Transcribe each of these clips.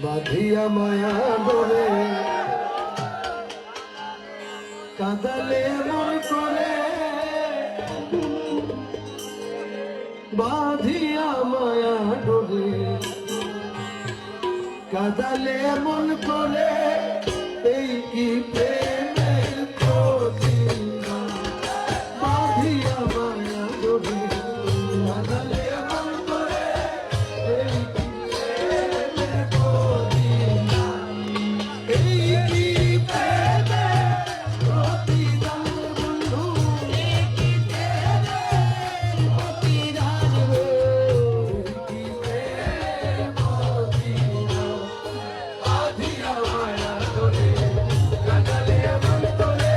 বাঁধিয়া মায়া ডোরে কাঁদালে মন করে বাঁধিয়া মায়া ডোরে কাঁদালে মন করে এই কি প্রেমের প্রতিদান বাঁধিয়া মায়া ডোরে কাঁদালে মন করে এই কি প্রেমের প্রতিদান এই কি প্রেমের প্রতিদান বন্ধু এই কি প্রেমের প্রতিদান এই কি প্রেমের প্রতিদান বাঁধিয়া মায়া ডোরে কাঁদালে মন করে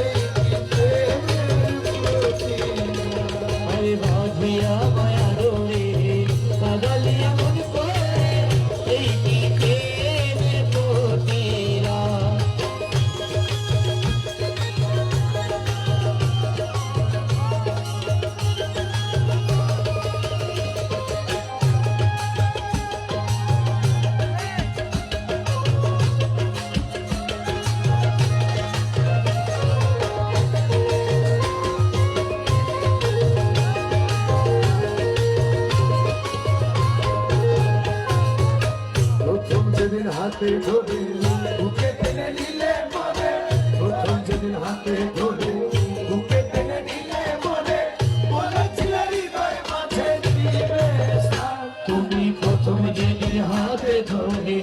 এই কি প্রেমের প্রতিদান আরে বাঁধিয়া মায়া ডোরে কাঁদালে মন করে এই কি প্রেমের প্রতিদান। প্রথম যেদিন হাতে ধরে বুকে টেনে নিলে মনে প্রথম যেদিন হাতে ধরে বুকে টেনে নিলে মনে বলেছিল হৃদয় মাঝে দিবে স্থান। তুমি প্রথম যেদিন হাতে ধরে